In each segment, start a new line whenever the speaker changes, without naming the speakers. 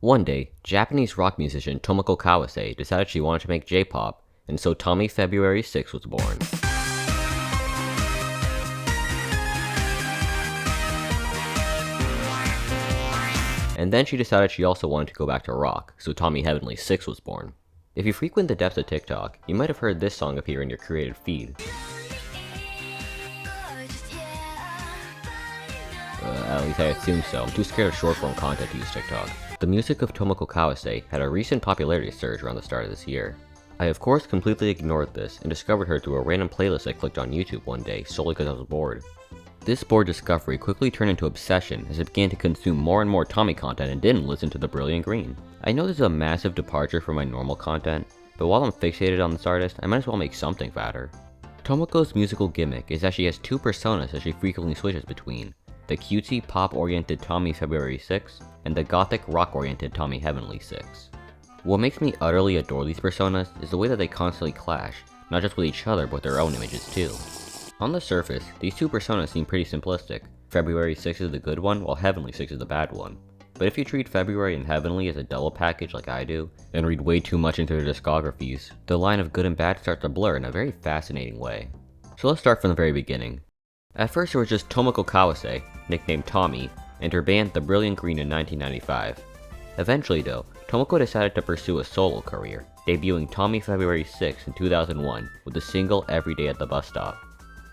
One day, Japanese rock musician Tomoko Kawase decided she wanted to make J-pop, and so Tommy February 6 was born. And then she decided she also wanted to go back to rock, so Tommy Heavenly 6 was born. If you frequent the depths of TikTok, you might have heard this song appear in your created feed. At least I assume so. I'm too scared of short-form content to use TikTok. The music of Tomoko Kawase had a recent popularity surge around the start of this year. I of course completely ignored this and discovered her through a random playlist I clicked on YouTube one day solely because I was bored. This bored discovery quickly turned into obsession as I began to consume more and more Tommy content and didn't listen to the Brilliant Green. I know this is a massive departure from my normal content, but while I'm fixated on this artist, I might as well make something fatter. Tomoko's musical gimmick is that she has two personas that she frequently switches between: the cutesy pop-oriented Tommy February 6 and the gothic rock-oriented Tommy Heavenly 6. What makes me utterly adore these personas is the way that they constantly clash, not just with each other but with their own images too. On the surface, these two personas seem pretty simplistic. February 6 is the good one, while Heavenly 6 is the bad one. But if you treat February and Heavenly as a double package like I do, and read way too much into their discographies, the line of good and bad starts to blur in a very fascinating way. So let's start from the very beginning. At first there was just Tomoko Kawase, nicknamed Tommy, and her band The Brilliant Green in 1995. Eventually though, Tomoko decided to pursue a solo career, debuting Tommy February 6 in 2001 with the single Every Day at the Bus Stop.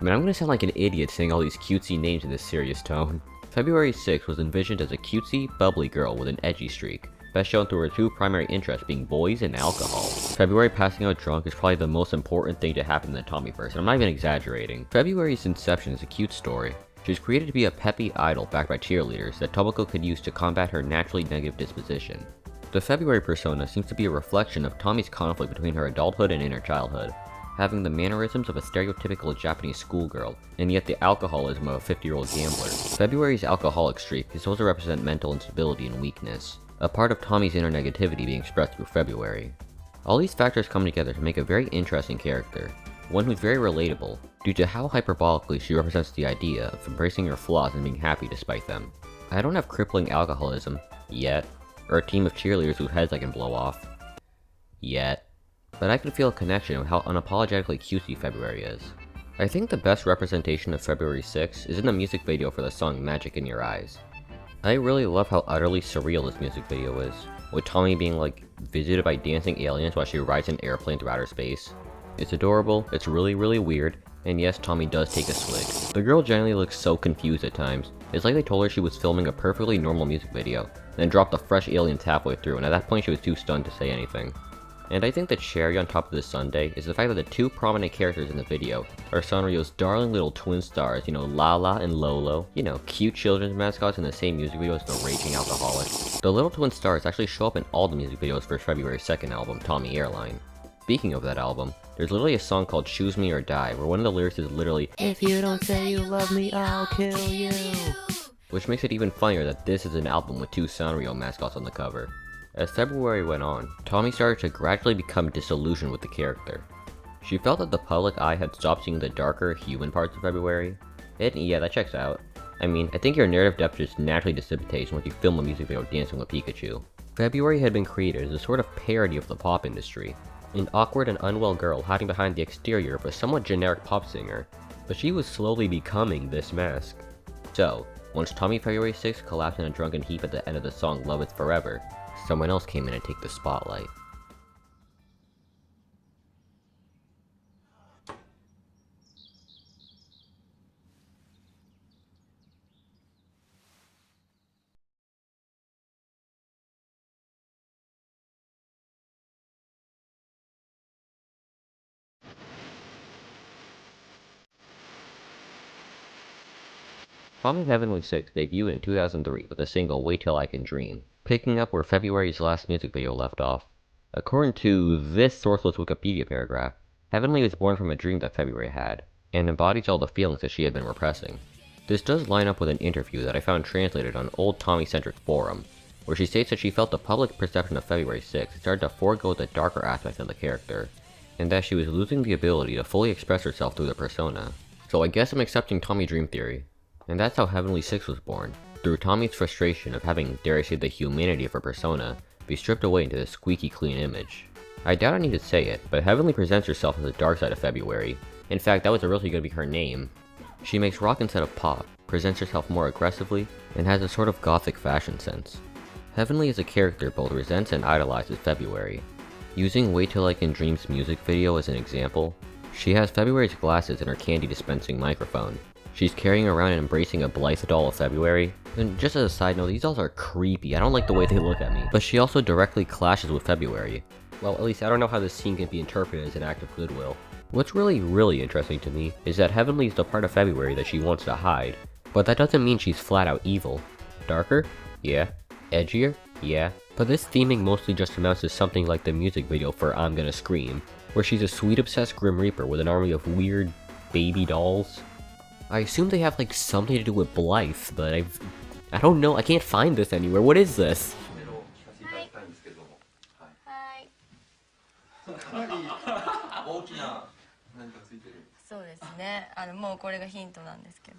I mean, I'm gonna sound like an idiot saying all these cutesy names in this serious tone. February 6 was envisioned as a cutesy, bubbly girl with an edgy streak, best shown through her two primary interests being boys and alcohol. February passing out drunk is probably the most important thing to happen in the Tommyverse, and I'm not even exaggerating. February's inception is a cute story. She was created to be a peppy idol backed by cheerleaders that Tomoko could use to combat her naturally negative disposition. The February persona seems to be a reflection of Tommy's conflict between her adulthood and inner childhood, having the mannerisms of a stereotypical Japanese schoolgirl, and yet the alcoholism of a 50-year-old gambler. February's alcoholic streak is supposed to represent mental instability and weakness, a part of Tommy's inner negativity being expressed through February. All these factors come together to make a very interesting character, one who's very relatable, due to how hyperbolically she represents the idea of embracing your flaws and being happy despite them. I don't have crippling alcoholism, yet, or a team of cheerleaders whose heads I can blow off, yet. But I can feel a connection with how unapologetically cutesy February is. I think the best representation of February 6 is in the music video for the song Magic in Your Eyes. I really love how utterly surreal this music video is, with Tommy being like visited by dancing aliens while she rides an airplane through outer space. It's adorable, it's really weird, and yes, Tommy does take a swig. The girl generally looks so confused at times. It's like they told her she was filming a perfectly normal music video, then dropped the fresh aliens halfway through, and at that point she was too stunned to say anything. And I think the cherry on top of this sundae is the fact that the two prominent characters in the video are Sanrio's darling little twin stars, Lala and Lolo, cute children's mascots in the same music video as the raging alcoholic. The little twin stars actually show up in all the music videos for February's second album, Tommy Airline. Speaking of that album, there's literally a song called Choose Me or Die, where one of the lyrics is literally, "If you don't say you love me, I'll kill you." Which makes it even funnier that this is an album with two Sanrio mascots on the cover. As February went on, Tommy started to gradually become disillusioned with the character. She felt that the public eye had stopped seeing the darker, human parts of February, and yeah, that checks out. I mean, I think your narrative depth just naturally dissipates once you film a music video dancing with Pikachu. February had been created as a sort of parody of the pop industry, an awkward and unwell girl hiding behind the exterior of a somewhat generic pop singer, but she was slowly becoming this mask. So, once Tommy February 6 collapsed in a drunken heap at the end of the song Love Is Forever, someone else came in and took the spotlight. Tommy Heavenly 6 debuted in 2003 with the single Wait Till I Can Dream, picking up where February's last music video left off. According to this sourceless Wikipedia paragraph, Heavenly was born from a dream that February had, and embodies all the feelings that she had been repressing. This does line up with an interview that I found translated on Old Tommy-centric forum, where she states that she felt the public perception of February 6 started to forego the darker aspects of the character, and that she was losing the ability to fully express herself through the persona. So I guess I'm accepting Tommy Dream Theory. And that's how Heavenly 6 was born, through Tommy's frustration of having, dare I say, the humanity of her persona be stripped away into this squeaky clean image. I doubt I need to say it, but Heavenly presents herself as the dark side of February. In fact, that was originally going to be her name. She makes rock instead of pop, presents herself more aggressively, and has a sort of gothic fashion sense. Heavenly as a character both resents and idolizes February. Using Wait Till I Can Dream's music video as an example, she has February's glasses in her candy dispensing microphone. She's carrying around and embracing a Blythe doll of February. And just as a side note, these dolls are creepy, I don't like the way they look at me. But she also directly clashes with February. Well, at least I don't know how this scene can be interpreted as an act of goodwill. What's really interesting to me is that Heavenly is the part of February that she wants to hide. But that doesn't mean she's flat out evil. Darker? Yeah. Edgier? Yeah. But this theming mostly just amounts to something like the music video for I'm Gonna Scream, where she's a sweet obsessed Grim Reaper with an army of weird baby dolls. I assume they have like something to do with Blythe, but I don't know, I can't find this anywhere. What is this?
そうですね。もうこれがヒントなんですけど。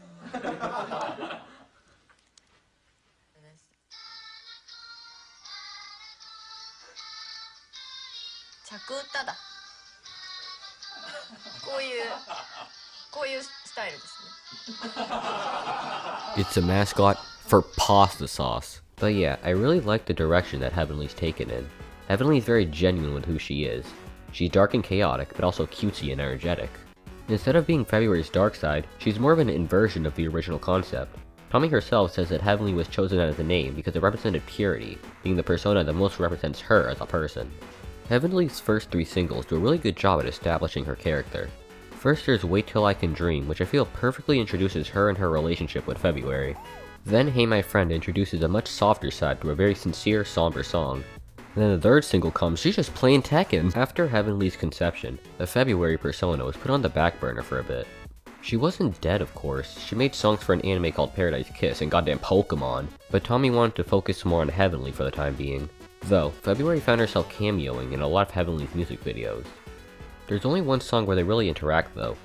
着歌だ。こういうスタイルですね。
It's a mascot for pasta sauce. But yeah, I really like the direction that Heavenly's taken in. Heavenly's very genuine with who she is. She's dark and chaotic, but also cutesy and energetic. Instead of being February's dark side, she's more of an inversion of the original concept. Tommy herself says that Heavenly was chosen as a name because it represented purity, being the persona that most represents her as a person. Heavenly's first 3 singles do a really good job at establishing her character. First there's Wait Till I Can Dream, which I feel perfectly introduces her and her relationship with February. Then Hey My Friend introduces a much softer side through a very sincere, somber song. And then the third single comes, she's just playing Tekken! After Heavenly's conception, the February persona was put on the back burner for a bit. She wasn't dead, of course. She made songs for an anime called Paradise Kiss and goddamn Pokemon, but Tommy wanted to focus more on Heavenly for the time being. Though, February found herself cameoing in a lot of Heavenly's music videos. There's only one song where they really interact though,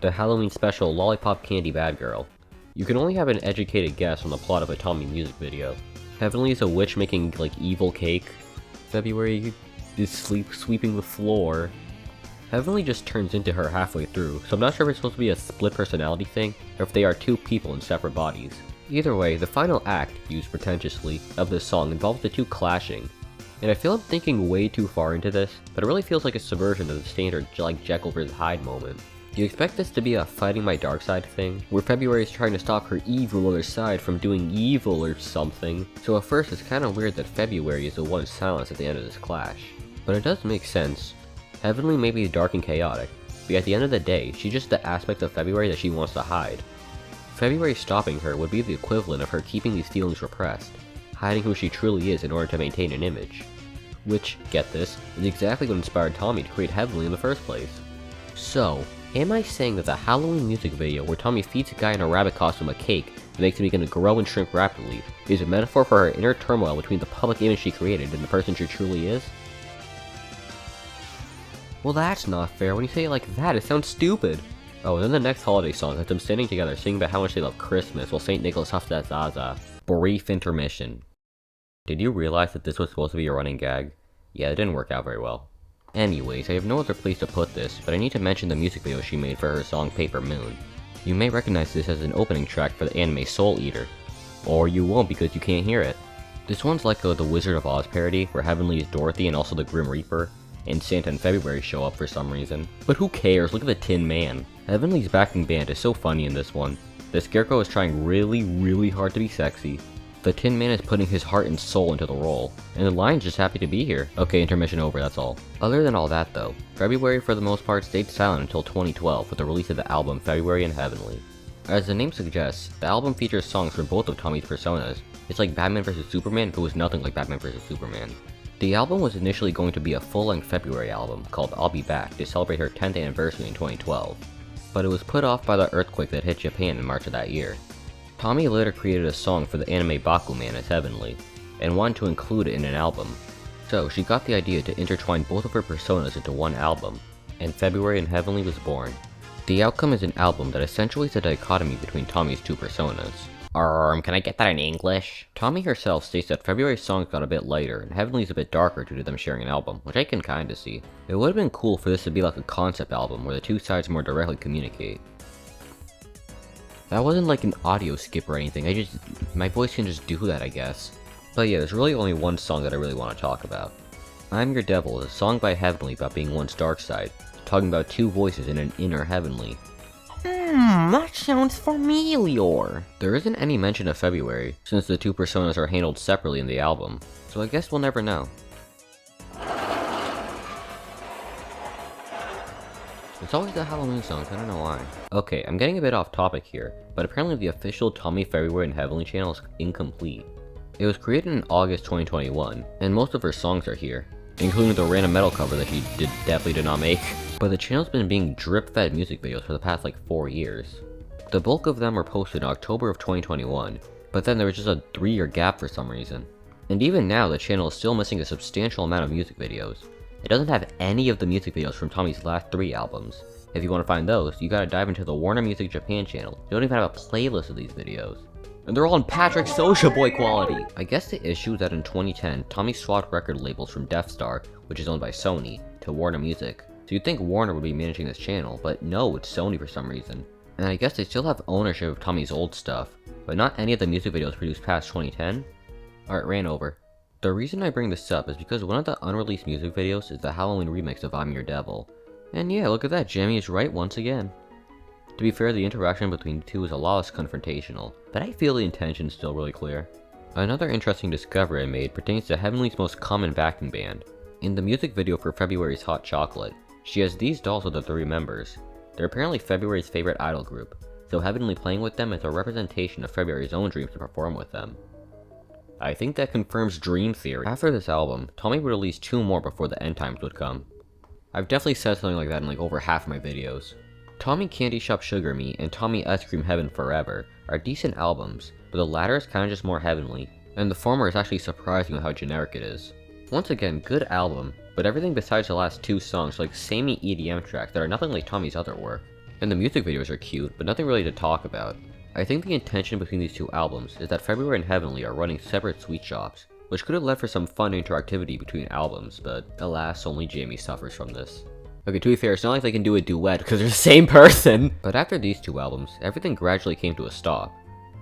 the Halloween special Lollipop Candy Bad Girl. You can only have an educated guess on the plot of a Tommy music video. Heavenly is a witch making like evil cake. February is sweeping the floor. Heavenly just turns into her halfway through, so I'm not sure if it's supposed to be a split personality thing, or if they are 2 people in separate bodies. Either way, the final act, used pretentiously, of this song involves the 2 clashing. And I feel I'm thinking way too far into this, but it really feels like a subversion of the standard like Jekyll vs. Hyde moment. Do you expect this to be a fighting my dark side thing, where February is trying to stop her evil other side from doing evil or something? So at first it's kinda weird that February is the one silenced at the end of this clash. But it does make sense. Heavenly may be dark and chaotic, but at the end of the day, she's just the aspect of February that she wants to hide. February stopping her would be the equivalent of her keeping these feelings repressed, hiding who she truly is in order to maintain an image. Which, get this, is exactly what inspired Tommy to create Heavenly in the first place. So, am I saying that the Halloween music video where Tommy feeds a guy in a rabbit costume a cake that makes him begin to grow and shrink rapidly is a metaphor for her inner turmoil between the public image she created and the person she truly is? Well, that's not fair. When you say it like that, it sounds stupid. Oh, and then the next holiday song has them standing together singing about how much they love Christmas while St. Nicholas huffs at Zaza. Brief intermission. Did you realize that this was supposed to be a running gag? Yeah, it didn't work out very well. Anyways, I have no other place to put this, but I need to mention the music video she made for her song Paper Moon. You may recognize this as an opening track for the anime Soul Eater. Or you won't because you can't hear it. This one's like the Wizard of Oz parody, where Heavenly is Dorothy and also the Grim Reaper, and Santa and February show up for some reason. But who cares, look at the Tin Man. Heavenly's backing band is so funny in this one. The Scarecrow is trying really hard to be sexy. The Tin Man is putting his heart and soul into the role, and the Lion's just happy to be here. Okay, intermission over, that's all. Other than all that though, February for the most part stayed silent until 2012 with the release of the album February and Heavenly. As the name suggests, the album features songs from both of Tommy's personas. It's like Batman vs Superman, but it was nothing like Batman vs Superman. The album was initially going to be a full-length February album called I'll Be Back to celebrate her 10th anniversary in 2012, but it was put off by the earthquake that hit Japan in March of that year. Tommy later created a song for the anime Bakuman as Heavenly, and wanted to include it in an album. So she got the idea to intertwine both of her personas into one album, and February and Heavenly was born. The outcome is an album that essentially is a dichotomy between Tommy's 2 personas. Can I get that in English? Tommy herself states that February's songs got a bit lighter, and Heavenly's a bit darker due to them sharing an album, which I can kinda see. It would've been cool for this to be like a concept album, where the two sides more directly communicate. That wasn't like an audio skip or anything, my voice can just do that, I guess. But yeah, there's really only one song that I really want to talk about. I'm Your Devil is a song by Heavenly about being one's dark side, talking about two voices in an inner Heavenly. That sounds familiar. There isn't any mention of February, since the two personas are handled separately in the album, so I guess we'll never know. It's always the Halloween songs, I don't know why. Okay, I'm getting a bit off topic here, but apparently the official Tommy February and Heavenly channel is incomplete. It was created in August 2021, and most of her songs are here, including the random metal cover that she definitely did not make. But the channel's been being drip-fed music videos for the past like 4 years. The bulk of them were posted in October of 2021, but then there was just a 3-year gap for some reason. And even now, the channel is still missing a substantial amount of music videos. It doesn't have any of the music videos from Tommy's last 3 albums. If you want to find those, you gotta dive into the Warner Music Japan channel. They don't even have a playlist of these videos. And they're all in Patrick Soulja Boy quality! I guess the issue is that in 2010, Tommy swapped record labels from Death Star, which is owned by Sony, to Warner Music. So you'd think Warner would be managing this channel, but no, it's Sony for some reason. And I guess they still have ownership of Tommy's old stuff, but not any of the music videos produced past 2010? Alright, ran over. The reason I bring this up is because one of the unreleased music videos is the Halloween remix of I'm Your Devil. And yeah, look at that, Jamie is right once again. To be fair, the interaction between the two is a lot less confrontational, but I feel the intention is still really clear. Another interesting discovery I made pertains to Heavenly's most common backing band. In the music video for February's Hot Chocolate, she has these dolls with the 3 members. They're apparently February's favorite idol group, so Heavenly playing with them is a representation of February's own dreams to perform with them. I think that confirms Dream Theory. After this album, Tommy would release 2 more before the end times would come. I've definitely said something like that in like over half my videos. Tommy Candy Shop Sugar Me and Tommy Ice Cream Heaven Forever are decent albums, but the latter is kinda just more heavenly, and the former is actually surprising with how generic it is. Once again, good album, but everything besides the last 2 songs are like samey EDM tracks that are nothing like Tommy's other work. And the music videos are cute, but nothing really to talk about. I think the intention between these 2 albums is that February and Heavenly are running separate sweet shops, which could have led for some fun interactivity between albums, but alas, only Jamie suffers from this. Okay, to be fair, it's not like they can do a duet because they're the same person! But after these 2 albums, everything gradually came to a stop.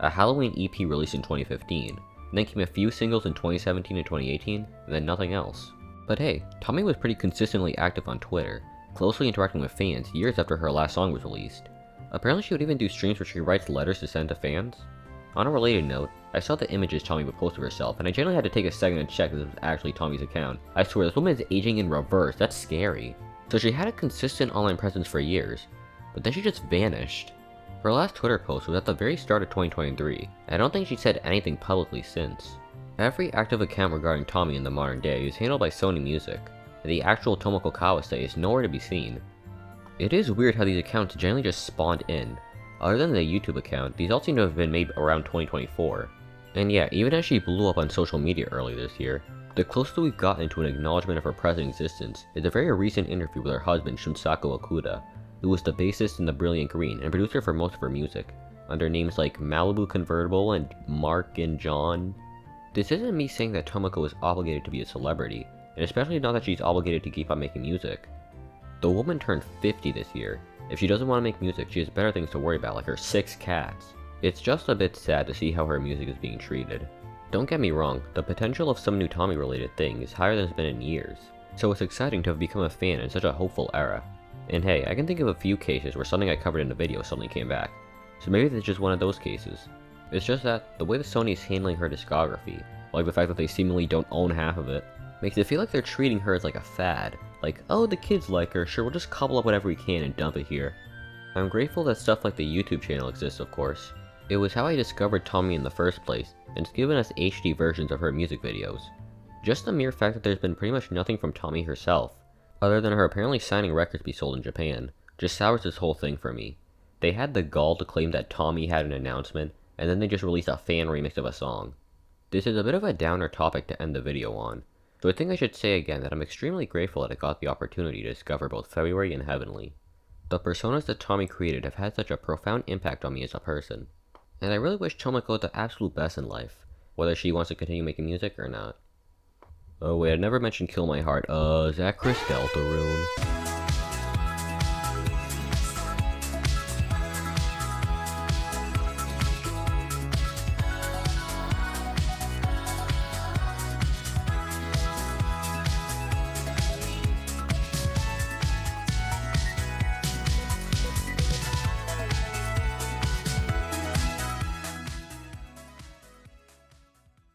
A Halloween EP released in 2015, and then came a few singles in 2017 and 2018, and then nothing else. But hey, Tommy was pretty consistently active on Twitter, closely interacting with fans years after her last song was released. Apparently she would even do streams where she writes letters to send to fans. On a related note, I saw the images Tommy would post of herself, and I generally had to take a second to check if this was actually Tommy's account. I swear, this woman is aging in reverse, that's scary. So she had a consistent online presence for years, but then she just vanished. Her last Twitter post was at the very start of 2023, and I don't think she said anything publicly since. Every active account regarding Tommy in the modern day is handled by Sony Music, and the actual Tomoko Kawase is nowhere to be seen. It is weird how these accounts generally just spawned in. Other than the YouTube account, these all seem to have been made around 2024. And yeah, even as she blew up on social media early this year, the closest we've gotten to an acknowledgement of her present existence is a very recent interview with her husband Shunsaku Okuda, who was the bassist in The Brilliant Green and producer for most of her music, under names like Malibu Convertible and Mark and John. This isn't me saying that Tomoko is obligated to be a celebrity, and especially not that she's obligated to keep on making music. The woman turned 50 this year. If she doesn't want to make music, she has better things to worry about, like her 6 cats. It's just a bit sad to see how her music is being treated. Don't get me wrong, the potential of some new Tommy related thing is higher than it's been in years, so it's exciting to have become a fan in such a hopeful era. And hey, I can think of a few cases where something I covered in the video suddenly came back, so maybe this is just one of those cases. It's just that, the way that Sony is handling her discography, like the fact that they seemingly don't own half of it, makes it feel like they're treating her as like a fad. Like, oh, the kids like her, sure, we'll just cobble up whatever we can and dump it here. I'm grateful that stuff like the YouTube channel exists, of course. It was how I discovered Tommy in the first place, and it's given us HD versions of her music videos. Just the mere fact that there's been pretty much nothing from Tommy herself, other than her apparently signing records to be sold in Japan, just sours this whole thing for me. They had the gall to claim that Tommy had an announcement, and then they just released a fan remix of a song. This is a bit of a downer topic to end the video on, so I think I should say again that I'm extremely grateful that I got the opportunity to discover both February and Heavenly. The personas that Tommy created have had such a profound impact on me as a person. And I really wish Tomoko the absolute best in life, whether she wants to continue making music or not. Oh wait, I never mentioned Kill My Heart. Is that Chris Deltarune?